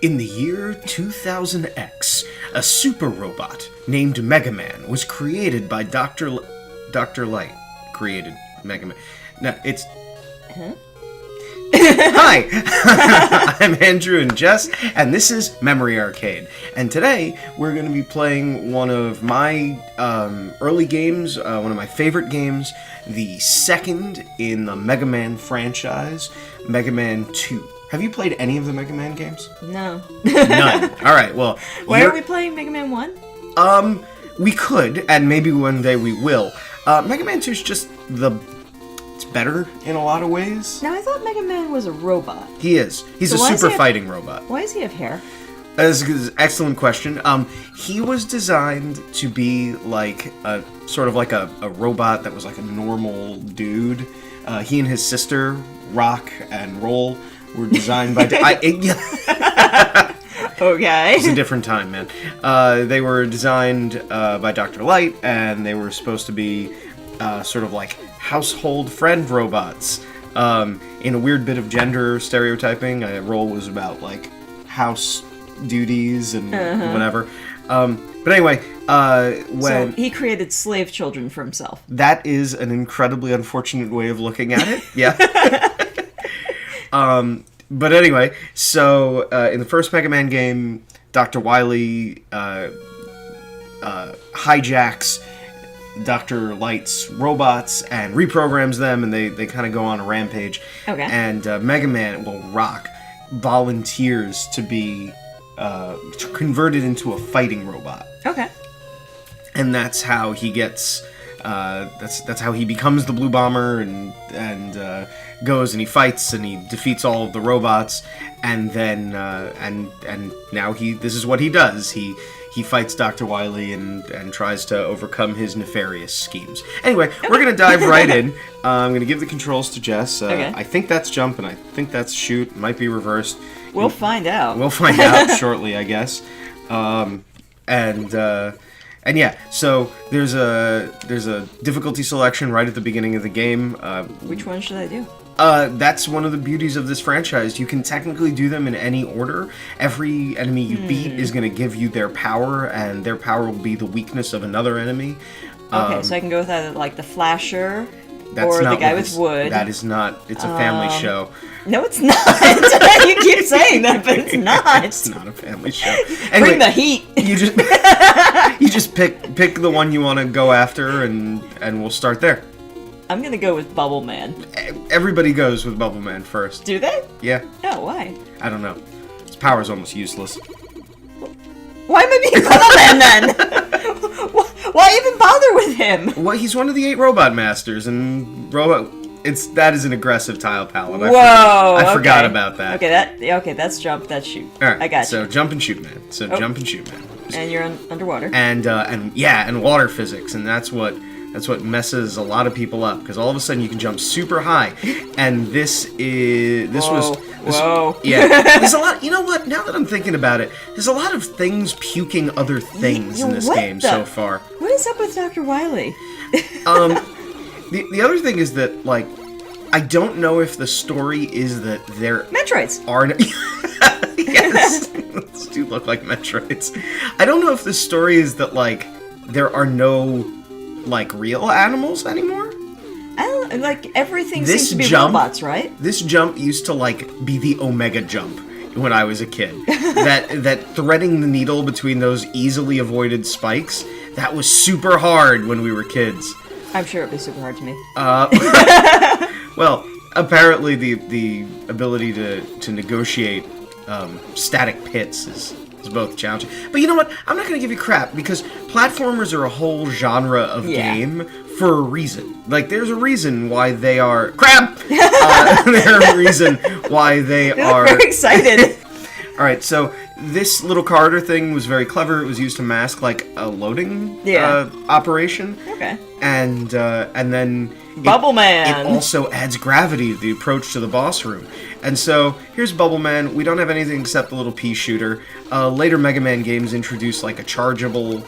In the year 2000X, a super robot named MegaMan was created by Dr. Light. Created MegaMan. No, it's... Huh? Hi! I'm Andrew and Jess, and this is Memory Arcade. And today, we're going to be playing one of my early games, one of my favorite games, the second in the Mega Man franchise, Mega Man 2. Have you played any of the Mega Man games? No. None. Alright, well... Why are we playing Mega Man 1? We could, and maybe one day we will. Mega Man 2 is just it's better in a lot of ways. Now, I thought Mega Man was a robot. He is. He's a super fighting robot. Why does he have hair? That's an excellent question. He was designed to be like a sort of like a robot that was like a normal dude. He and his sister, Rock and Roll, were designed by... Okay. It's a different time, man. They were designed by Dr. Light, and they were supposed to be sort of like household friend robots. In a weird bit of gender stereotyping, Roll was about like house duties and whatever. But anyway, So he created slave children for himself. That is an incredibly unfortunate way of looking at it. Yeah. But anyway, so in the first Mega Man game, Dr. Wily hijacks Dr. Light's robots and reprograms them, and they kind of go on a rampage. Okay. And Mega Man, Rock, volunteers to be converted into a fighting robot. Okay. And that's how he gets... that's how he becomes the Blue Bomber and goes and he fights and he defeats all of the robots, and then and now this is what he does. He fights Dr. Wily and tries to overcome his nefarious schemes. Anyway, we're gonna dive right in. I'm gonna give the controls to Jess. Okay. I think that's jump and I think that's shoot. It might be reversed. We'll find out. We'll find out shortly, I guess. And yeah, so there's a difficulty selection right at the beginning of the game. Which one should I do? That's one of the beauties of this franchise. You can technically do them in any order. Every enemy you beat is going to give you their power, and their power will be the weakness of another enemy. Okay, so I can go with either like the Flasher That's or not the guy what with wood. That is not. It's a family show. No, it's not. You keep saying that, but it's not. It's not a family show. Anyway, bring the heat. You just pick the one you want to go after, and we'll start there. I'm gonna go with Bubble Man. Everybody goes with Bubble Man first. Do they? Yeah. Oh, why? I don't know. His power's almost useless. Why am I being Bubble Man then? Why even bother with him? Well, he's one of the 8 robot masters, and that is an aggressive tile palette. I forgot about that. Okay, that's jump, that's shoot. All right, I got you. So jump and shoot, man. Jump and shoot, man. And you're underwater. And water physics, and that's what messes a lot of people up, because all of a sudden you can jump super high, and Whoa. Yeah, there's a lot. You know what? Now that I'm thinking about it, there's a lot of things puking other things in this game so far. What is up with Dr. Wily? The other thing is that, like, I don't know if the story is that there Metroids are no... Yes, those do look like Metroids. I don't know if the story is that, like, there are no, like, real animals anymore. I don't like everything seems to be robots, right? This jump used to, like, be the Omega jump when I was a kid. that threading the needle between those easily avoided spikes, that was super hard when we were kids. I'm sure it'd be super hard to me. Well, apparently the ability to negotiate static pits is both challenging. But you know what? I'm not going to give you crap, because platformers are a whole genre of game for a reason. Like, there's a reason why they are... Crap! There's a reason why they are... Very excited. Alright, so this little corridor thing was very clever. It was used to mask, like, a loading operation. Okay. And then... Bubble Man! It also adds gravity to the approach to the boss room. And so, here's Bubble Man. We don't have anything except the little pea shooter. Later Mega Man games introduced, like, a chargeable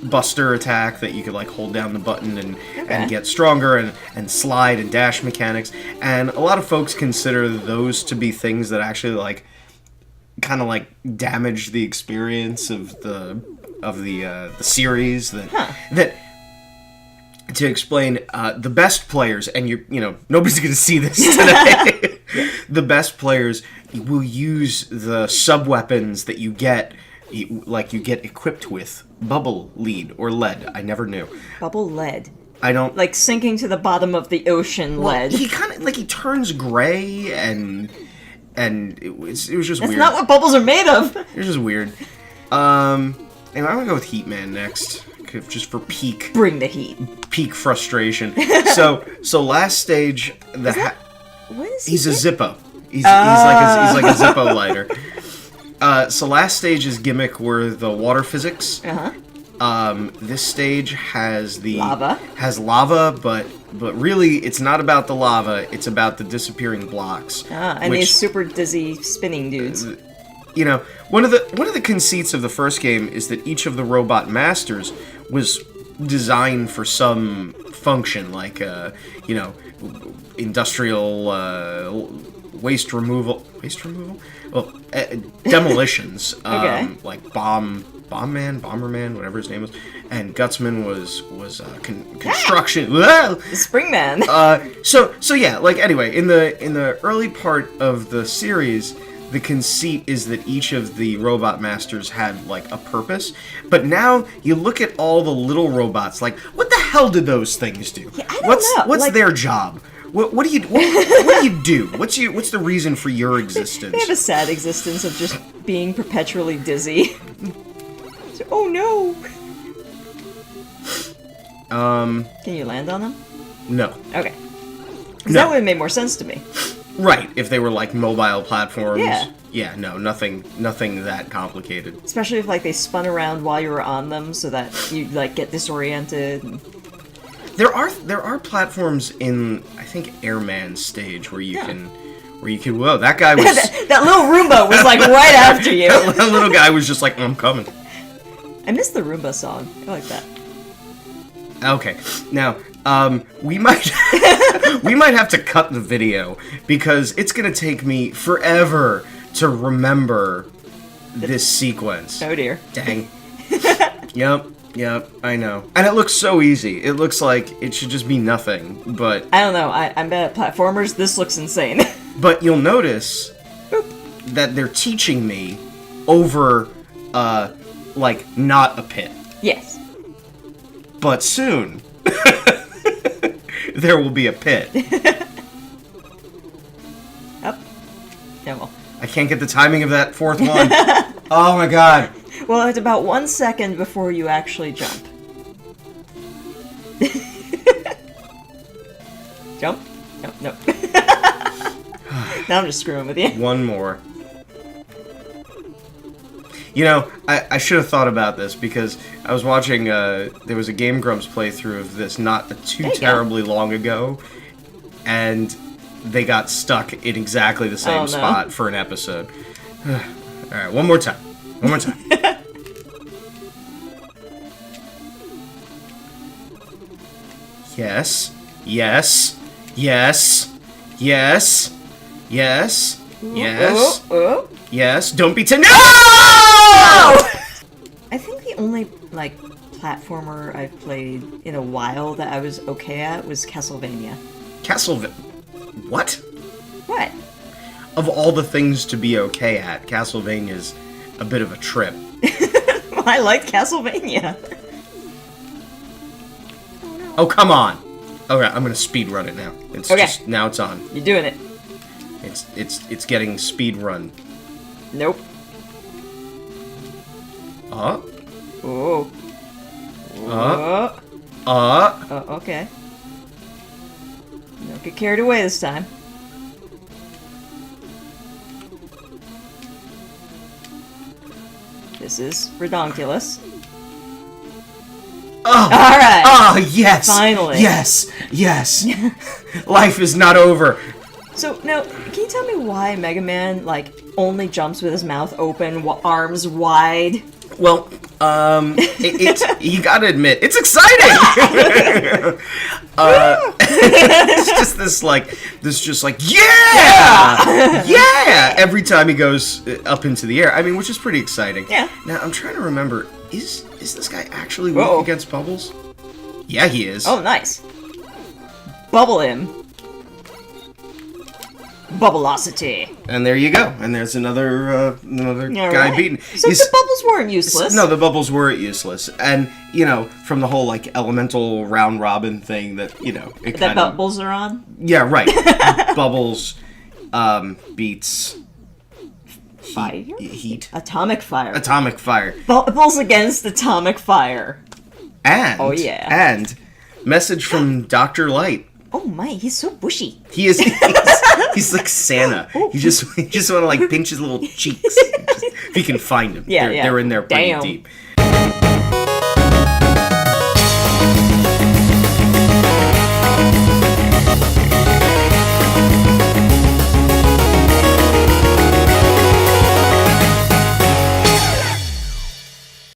buster attack that you could, like, hold down the button and get stronger, and slide and dash mechanics. And a lot of folks consider those to be things that actually, like, kind of like damaged the experience of the series. That to explain, the best players, and nobody's going to see this today. The best players will use the sub weapons that you get. You get equipped with bubble lead or lead. I never knew. Bubble lead. I don't like sinking to the bottom of the ocean. Lead. He kind of he turns gray and it was just That's weird. not what bubbles are made of. It was just weird. Anyway, I'm gonna go with Heatman next, just for Bring the heat. Peak frustration. So last stage What is he? he's a Zippo. He's like a Zippo lighter. So last stage's gimmick were the water physics. This stage has lava, but really it's not about the lava, it's about the disappearing blocks. And these super dizzy spinning dudes. One of the conceits of the first game is that each of the robot masters was designed for some function, like industrial waste removal. Well, demolitions. Okay. Like Bomberman, whatever his name was, and Gutsman was construction. The Springman. So yeah, anyway, in the early part of the series, the conceit is that each of the robot masters had a purpose, but now you look at all the little robots, what the hell did those things do? Yeah, I don't know. What's their job? What do you do? What's the reason for your existence? They have a sad existence of just being perpetually dizzy. Oh no! Can you land on them? No. Okay. Because that would have made more sense to me. Right, if they were mobile platforms. Yeah. Yeah, no, nothing that complicated. Especially if they spun around while you were on them, so that you get disoriented. There are platforms in, I think, Airman stage where you can. Whoa, that guy was. that little Roomba was right after you. That little guy was just I'm coming. I miss the Roomba song. I like that. Okay, now we might have to cut the video because it's gonna take me forever to remember this sequence. Oh dear. Dang. Yep, I know. And it looks so easy. It looks like it should just be nothing, but I don't know. I'm bad at platformers. This looks insane. But you'll notice that they're teaching me over, not a pit. Yes. But soon, there will be a pit. Up. Yeah, well. I can't get the timing of that fourth one. Oh my god. Well, it's about 1 second before you actually jump. Jump? No. Now I'm just screwing with you. One more. I should have thought about this because I was watching, there was a Game Grumps playthrough of this not too terribly long ago, and they got stuck in exactly the same spot for an episode. Alright, one more time. Yes. Yes. Don't be no! I think the only platformer I've played in a while that I was okay at was Castlevania. What? What? Of all the things to be okay at, Castlevania's a bit of a trip. Well, I liked Castlevania. Oh, come on. Okay, I'm gonna speed run it now. Now it's on. You're doing it. It's getting speed run. Nope. Oh. Okay. Don't get carried away this time. This is redonkulous. Oh! Alright! Oh, yes! Finally. Yes! Life is not over. So, now, can you tell me why MegaMan, only jumps with his mouth open, arms wide? Well, you gotta admit, it's exciting! It's just this yeah, every time he goes up into the air. I mean, which is pretty exciting. Yeah. Now I'm trying to remember, is this guy actually Whoa. weak against bubbles? Yeah, he is. Oh, nice. Bubble him. Bubblosity. And there you go. And there's another guy Right. beaten. So the bubbles weren't useless. No, the bubbles weren't useless. And, from the whole, elemental round robin thing that, it That bubbles are on? Yeah, right. Bubbles beats Fire? heat. Atomic fire. Atomic fire. Bubbles against atomic fire. And Oh, yeah. And message from Dr. Light. Oh my, he's so bushy. He is he's like Santa. He just want to pinch his little cheeks. If you can find him. Yeah, They're in there pretty Damn. deep.